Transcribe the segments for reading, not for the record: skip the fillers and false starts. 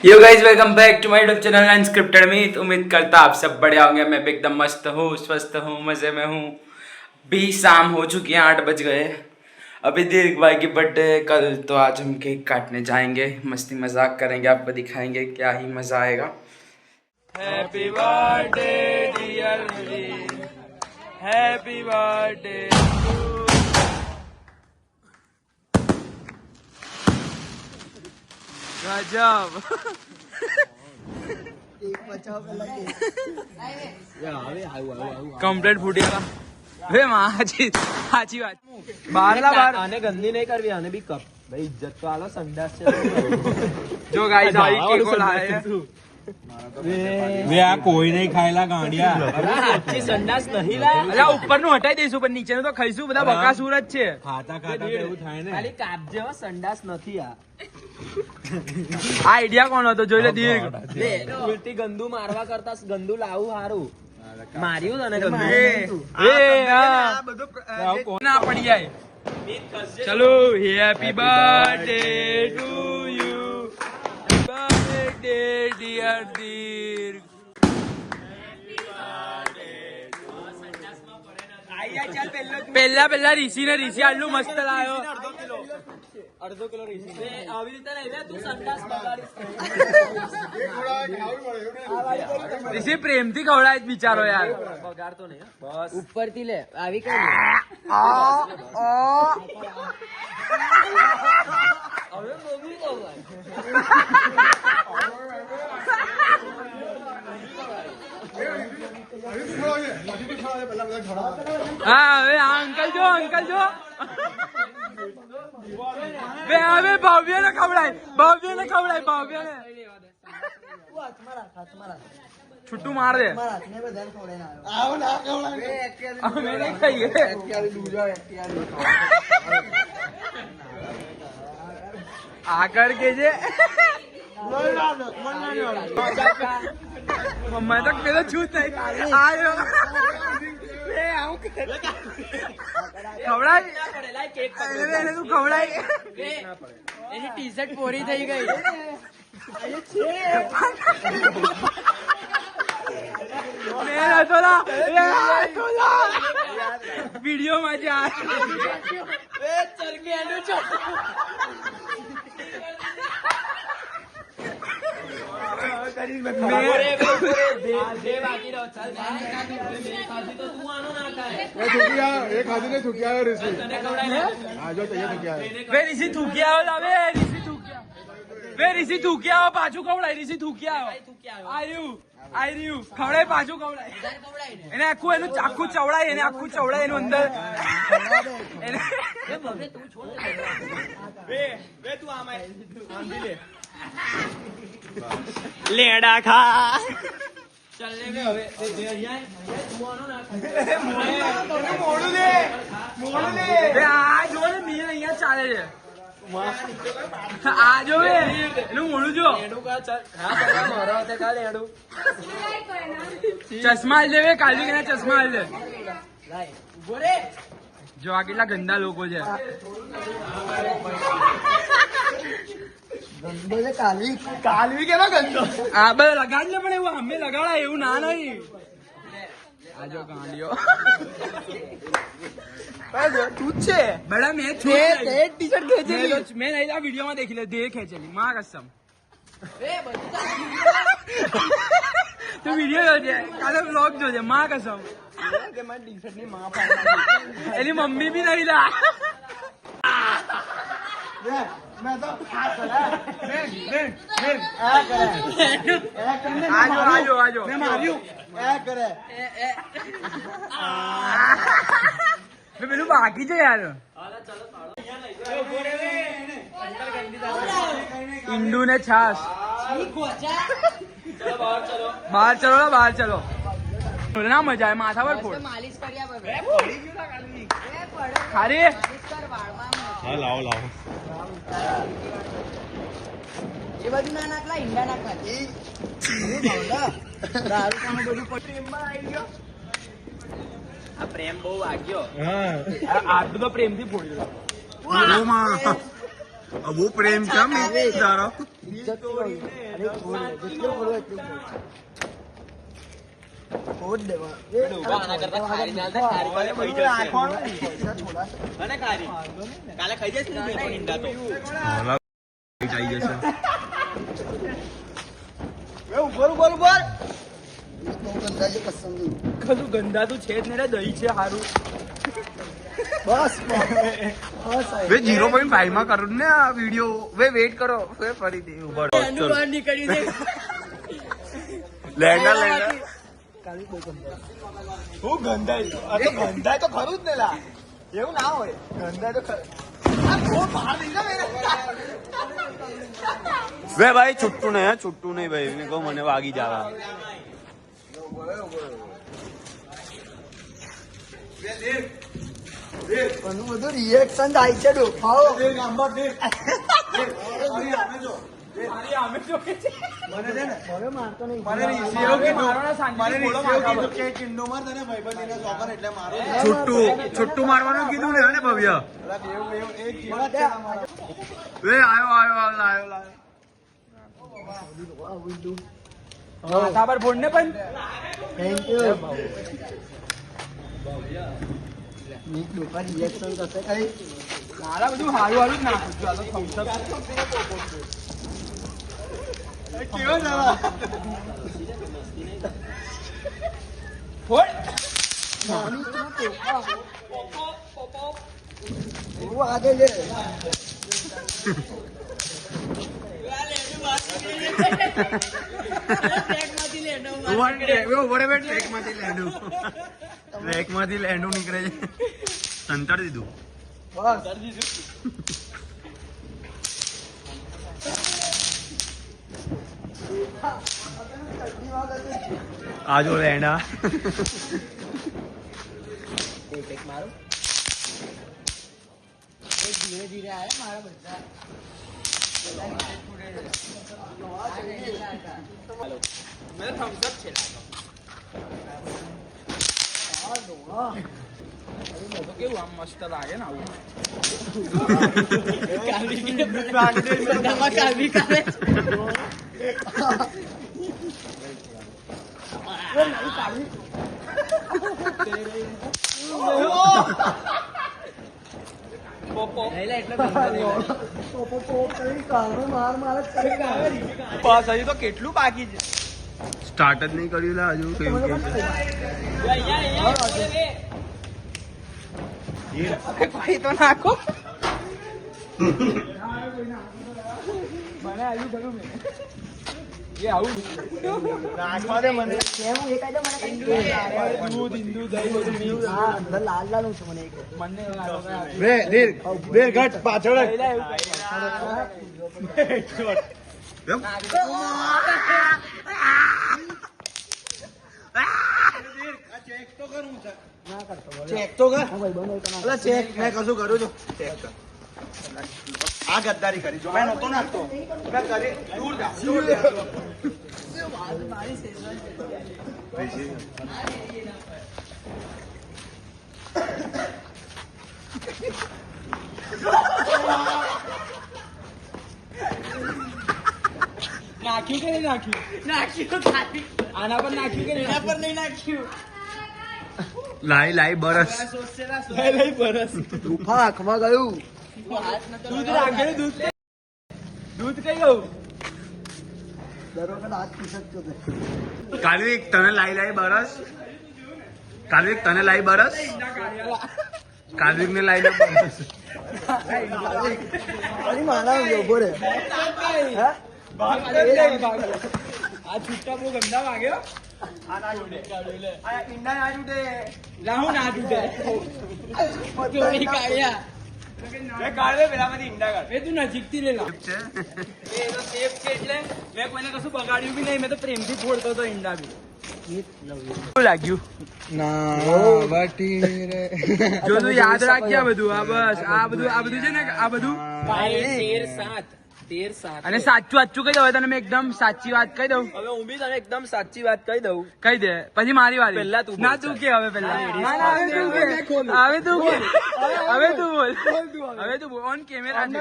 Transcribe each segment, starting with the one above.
Yo guys welcome back to my YouTube channel unscripted में। तो उम्मीद करता आप सब बढ़िया होंगे। मैं भी एकदम मस्त हूँ, स्वस्थ हूँ, मज़े में हूँ। भी शाम हो चुकी है, 8 बज गए। अभी दीर्घ भाई की बर्थडे कल, तो आज हम केक काटने जाएंगे, मस्ती मजाक करेंगे, आपको दिखाएंगे क्या ही मज़ा आएगा। Happy birthday dear, happy birthday. गजब। कम्प्लेट फूटी गया वे माँ साची बात। बारला बार आने गंदी नहीं करवी, आने भी कप भाई इज्जत तो आलो संडास से जो गाइस आई केक को लाए वे आ कोई नहीं खाएला गांडिया अच्छी संडास नहीं ला અલા ઉપરનું હટાઈ દઈશું પણ નીચેનું તો ખાઈશું, બધા બકાસુર જ છે। खाता खाता तो એવું થાય ને ખાલી કાપજે હો, સંડાસ નથી આ આઈડિયા કોણ હતો જોઈ લે દીર્ઘ। લે ઉલટી ગંદુ મારવા કરતા ગંદુ લાવું હારું માર્યું તને ગંદુ એ આ બધું ના પડી જાય। ચલો happy birthday to you, birthday dear Dirgh. પેલા ઋષિ ને ઋષિ આટલું મસ્ત લાયો। અડધો કિલો રીસી આવી રીતે નહીં લે તું સંડાસ બગાડીશ ઋષિ પ્રેમથી ખવડાય બિચારો યાર, બગાડતો નહીં બસ ઉપરથી લે આવી કઈ હવે બોલી દો હા હવે આ અંકલ જો બે હવે ભવ્ય ને ખવડાય, ભવ્ય ને છૂટું માર દે। અમે નહીં ખાઈએ આગળ કે છે મમ્મા તો પેલો છૂટ નહીં આવ્યો ખવડાય એને તું ખવડાય। એની ટી શર્ટ પોરી થઈ ગઈ વિડીયો માં જા ચરબી એનું છો ऋषि थूकिया पाછું ખવડાય, ઋષિ થૂક્યા આર્યું ખવડાય પાછું ખવડાય એને આખું ચવડાય, એને આખું ચવડાય એનું અંદર લેડા ખા આ જો ને મેં અહીંયા ચાલે છે, આ જો એનું મોડું જો ચશ્મા હાલ દે, કાલી કે ચશ્મા હાલ દે। જો આ કેટલા ગંદા લોકો છે। કાલવી કેવા ગંદો આ બે લગાડ લે, પણ એવું અમે લગાડાય એવું ના નહીં। આ જો ગાંડિયો તું છે બડા મેં ટી શર્ટ ખેંચેલી મેં નહીં આ વિડીયો માં દેખી લે, દે ખેંચેલી માં કસમ। તું વિડીયો જોજે, કાલે બ્લોગ જોજે, માં કસમ ટી શર્ટ ની માં એની મમ્મી બી નહીં લા। मैं तो आजो मैं मारियो करे मैं પેલું બાકી છે યાર। ઈંડુ ને છાસ, બહાર ચલો ના મજા આવે, માથા પર ફોડ ખારી લાવો એ બધું ના નાખલા ઈંડા નાખવા આ પ્રેમ બહુ વાગ્યો આટલું તો પ્રેમથી ફોડી वो प्रेम क्या तारा ઇજ્જત થી અરે ફોડ જેટલું ફોડો એટલું ફોડ દેવા આના કરતા ખારી ના થાય, ખારી પાસે પડી જશે. અને ખારી કાલે ખાઈ જશે ને બે ઈંડા તો. આવી જશે ગંદા કસમ કશું ગંદાતું છે જ નહીં રે, દહીં છે સારું. બસ વે 0.5 માં કરું ને આ વિડિયો. વે વેઇટ કરો, વે ફરીથી ઉભો રહો. બહાર નીકળ્યું છે. લેંડા કાલી બહુ ગંદા હું ગંધાય આ તો ગંધાય તો ખરું જ ને લા, એવું ના હોય ગંધાય તો ખરું. આ ફોન બહાર નીકળ વે ભાઈ છૂટતું નહીં, છૂટતું નહીં ભાઈ. મેં કહું મને વાગી જવા. ઘણું બધું રિએક્શન થાય છે ડોફાઓ હવે મારતો નહીં છૂટું મારવાનું કીધું ને હે ભવ્ય. વે આયો માથા પર ફોડ ને પણ થેન્ક યુ મીટ ડોફા રિએક્શન કરશે કઈ મારા બધું સારું સારું જ નાખું છું. આ તો thumbs up. કેવો જવા ફોડ. એવું આગળ છે ટ્રેક માંથી લેન્ડું નીકળે છે. સંતાડી દીધું. બસ આજો લેન્ડા. એક મારો એક ધીરે ધીરે આવે મારા બધા મેં thumbs up છે. તો કેવું આમ મસ્ત લાગે ને આવું. બસ હજી તો કેટલું બાકી છે. સ્ટાર્ટ જ નહીં કર્યું લા હજુ. કેવું કે ભાઈ તો નાખો. મને આવ્યું ખરું મેં એ આવું નાખવા દે મને. કેવું એ કાયદો મને કઈ દૂધ હિન્દુ દહીં બધું mix. હા અંદર લાલ લાલ છે મને એક મને ઘટ પાછળ ના કરતો ચેક તો કર. ભાઈ બનો તો ના અલા ચેક મેં કશું કરું છું. ચેક કર. આ ગદ્દારી કરી જો. મેં નતો નાખતો. મેં કરી દૂર જા. દૂર જા. નાખ્યું કે નહીં નાખ્યું? આના પર નાખ્યું કે એના પર નહીં નાખ્યું? લાઈ બરસ. લઈ બરસ. ડોફા આંખમાં ગયું દૂધ રાખેલું દૂધ દૂધ કઈ ગયું? દરો કદાચ હાથ પીસકતો હતો કાલવિક તને લાઈ બરસ. કાલવિક તને લાઈ બરસ. કાલવિક ને લાઈ બરસ. અરે મારા ઉભો રે હે આ છૂટા બહુ ગંદા વાગ્યો. આ ના જોડે. આ ઈંડા ના જોડે. લાહુ ના તૂટે. ચોરી કાઢ્યા. મેં કાઢે પેલામાંથી ઈંડા કાઢ. એ તું નજીકથી લે લા. છે એ તો સેફ છે એટલે મેં કોઈને કશું બગાડ્યું બી નહીં. મેં તો પ્રેમથી ફોડતો હતો ઈંડા બી. શું લાગ્યું? જો તું યાદ રાખજે આ બધું. આ બસ આ બધું છે ને આ બધું 13-7 અને સાચું કહી દઉં. હવે તને મેં એકદમ સાચી વાત કહી દઉં. હવે હું બી તને એકદમ સાચી વાત કહી દઉં. કહી દે પછી મારી વારી. પહેલા તું બોલ. ના તું કે હવે પહેલા. ના, હવે તું કે. હવે તું બોલ. હવે તું બોલ. ઓન કેમેરા છે.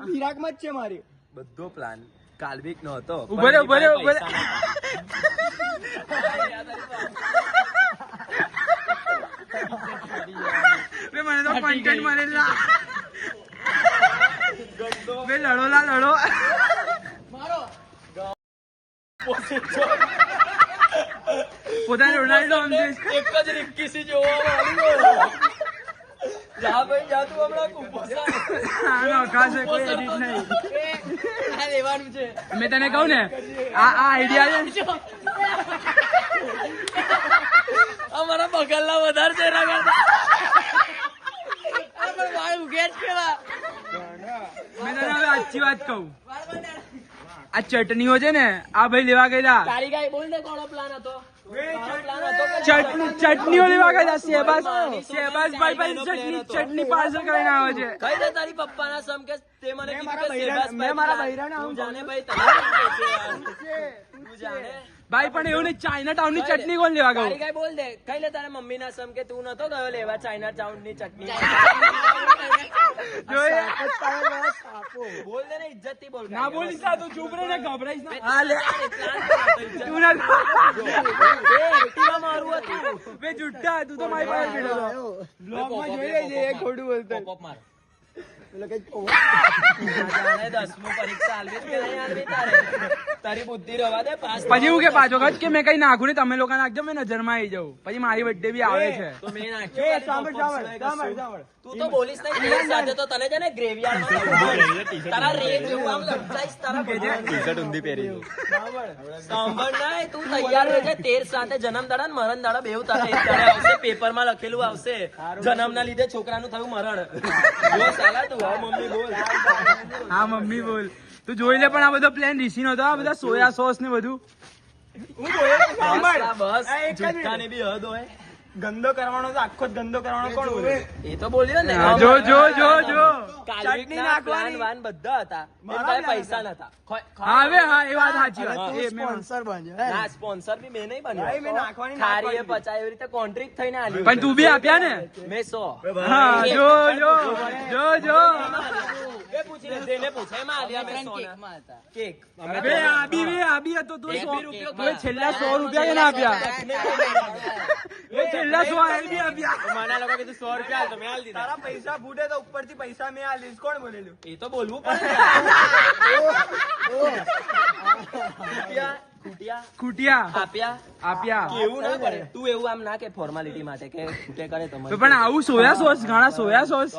ફિરાકમાં જ છે મારી બધો પ્લાન કાલ્વિક નો હતો ઉભો રે ઉભો રે ઉભો રે બે મને તો કન્ટેન્ટ મળેલા બે લડો લા લડો પોતાને રોનાલ્ડો સમજે એક જ રિક્કી જોવા વાળી જા ભાઈ જા તું હમણાં કુપોષણ આનો ખાસે કોઈ એડિટ નહીં આ લેવાનું છે મેં તને કહું ને આ આઈડિયા છે અમારા બગલના વધારે છે એના કરતા આપણે વાળ ઉઘેટ કેવા મેં તને હવે આછી વાત કહું આ ચટણીઓ છે ને આ ભાઈ લેવા ગયેલા તારી ગાય બોલ ને કોનો પ્લાન હતો ચટણીઓ લેવા ગયા શહેબાઝ ભાઈ ચટણી પાર્સલ કરીને આવે છે કઈ દે તારી પપ્પાના સમ કે તે મને કીધું કે સેબાસ મેં મારા બૈરાને તું જાણે ભાઈ તને તું જાણે ભાઈ પણ એવું નહીં ચાઇના ટાઉન ની ચટણી કોણ લેવા તારી ગયું ગાય બોલ દે કઈ લે તારા મમ્મી ના સમ કે તું નતો ગયો લેવા ચાઇના ટાઉન ની ચટણી બોલ દે ને ઇજ્જત થી બોલ ના બોલીશ ના તું ચૂપ રહે ને ગભરાઈશ ના હા લે તું ના મારું હતું બે જુઠ્ઠા તું તો મારી પાસે બેઠો હતો બ્લોગમાં જોઈ લેજે એ ખોટું બોલતો પોપ માર પેલો કઈ જાણે 10મું પરીક્ષા આલવી કે નહીં આલવી તારે તારી બુદ્ધિ રવા દે પાસ પછી હું કે પાછો કદ કે મેં કઈ નાખું ને તમે લોકો નાખજો મેં નજરમાં આવી જાઉં પછી મારી બર્થડે બી આવે છે તો મેં નાખ્યું તું તો બોલીશ નહીં તેની સાથે તો તને છે ને ગ્રેવયાર્ડ તારા રેગ જેવું આમ લપચાઈશ તારા ટી-શર્ટ ઊંધી પહેરી સાંભળ ના તું તૈયાર રહે છે 13 સાથે જન્મદાડા ને મરણ દાડા બેવ તારા એક દાડે આવશે પેપરમાં લખેલું આવશે જન્મના લીધે છોકરાનું થયું મરણ જો સાલા તું હા મમ્મી બોલ હા મમ્મી બોલ તું જોઈ લે પણ આ બધો પ્લાન ઋષિ નો હતો આ બધા સોયા સોસ ને બધું બસ જુઠ્ઠાની બી હદ હોય ગંદો કરવાનો તો આખો જ ગંદો કરવાનો કોણ બોલે એ તો બોલ્યો ને જો જો જો જો કાલ્વિકના પ્લાન વાન બધા હતા એમ કાંઈ પૈસા નતા હા હવે હા એ વાત સાચી વાત એ મેં સ્પોન્સર બન્યો ના સ્પોન્સર બી મેં નહીં ભાઈ, મેં બન્યો નાખવાની ખારીએ પચાય એવી રીતે કોન્ટ્રીક્ટ થઈને આલ્યું પણ તું બી આપ્યા ને મેં 100 હા જો જો જો જો એ પૂછી લે જેને પૂછે એમાં આલ્યા મેં 100 ના કેક બે આબી હતો તું એક બી રૂપિયો તું છેલ્લા 100 રૂપિયા કેના આપ્યા એ છેલ્લા 100 આ બી આપ્યા માના લોકો કીધું 100 રૂપિયા આલ તો મેં આલ દીધા તારા પૈસા ફૂટે તો ઉપરથી પૈસા મેં આલીશ કોણ બોલેલું એ તો બોલવું પડે ખૂટિયા આપ્યા આપ્યા કેવું ના પડે તું એવું આમ ના કે ફોર્માલિટી માટે કે ખૂટે કરે તો તો પણ આવું સોયા સોસ ઘણા સોયા સોસ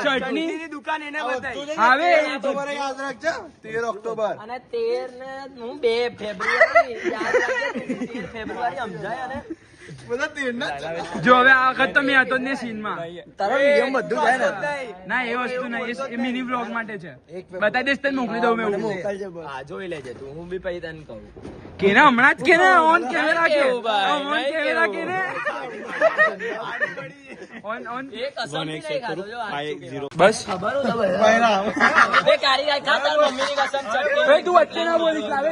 ચટણી ની દુકાન એને બતાવી હવે ઓક્ટોબરે યાદ રાખજો 13 ઓક્ટોબર અને 13 ને હું 2 ફેબ્રુઆરી યાદ રાખજે 13 ફેબ્રુઆરી સમજાય અને બધા 13 ના જો હવે આ વખત તો મેં હતો જ ને સીનમાં તારો વિડિયો બધું જાય ને ના એ વસ્તુ નહીં એ મિની બ્લોગ માટે છે બતાવી દઈશ તને મોકલી દઉં મેં એવું મોકલજે બસ. હા જોઈ લેજે તું હું બી પછી તને કહું કેને હમણાં જ કેને ઓન કેમેરા કે કેવું ભાઈ, ઓન નહીં કેમેરા કેવું. કેને ઓન ઓન એક કસમ બી નહીં ખાધો જો આજ સુધી. બસ ખબર હોય તો ભાઈ. પહેલા બે કારી ગાય ખા તાર મમ્મીની કસમ ચટણી ભાઈ તું વચ્ચે ના બોલીશ લાવે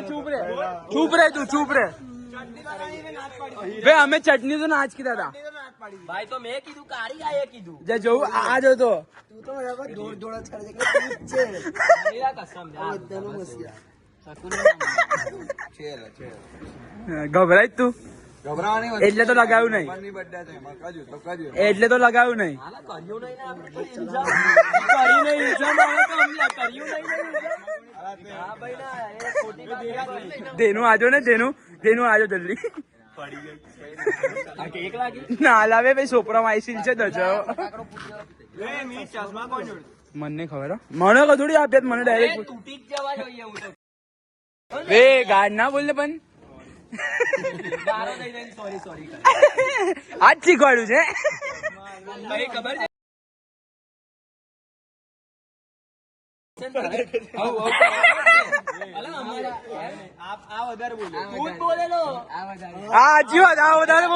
ચૂપ રે તું ચૂપ રે ભાઈ અમે ચટણી તો ના જ કીધા હતા ભાઈ તો મેં કીધું કારી ગાયે કીધું જે જોવું આ જ હતો તું તો બરાબર દોડ દોડ જ કરે છે કે તું જ છે કારીના કસમ યાર. બધાનું મસ્યા ગભરાય જ તું ગભરાવાની એટલે તો લગાવ્યું નહીં ની બર્થડે છે એમાં કજુ તો કજુ એટલે તો લગાવ્યું નહીં હાલા કર્યું નહીં ને આપણે તો ઇલ્ઝામ. કરી નહીં ઇલ્ઝામ આવે તો અમને કર્યું નહીં ને ઇલ્ઝામ. હા ભાઈ ના એ ખોટી વાત નથી. તેનું આજો ને તેનું આજો જલ્દી આ કેક લાગી ના લાવે ભાઈ સોપરામાં આઈસીલ છે દજાઓ મી ચશ્મા કોણ જોડે મને ખબર હો. મને કદોડી આપ્યા મને એ ડાયરેક્ટ તૂટી જ જવા જોઈએ હું તો એ ગાડ ના બોલ ને પણ ગારો દઈ દઈને સોરી કરે આજ શીખવાડ્યું છે ભાઈ ખબર છે આ વધારે બોલ્યો તું જ બોલેલો આ સાચી વાત આ વધારે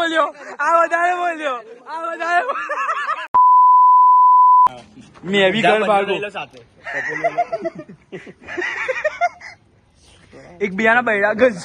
બોલ્યો મેં બી ઘર ભાગો એક બિયાના બૈરા ગજ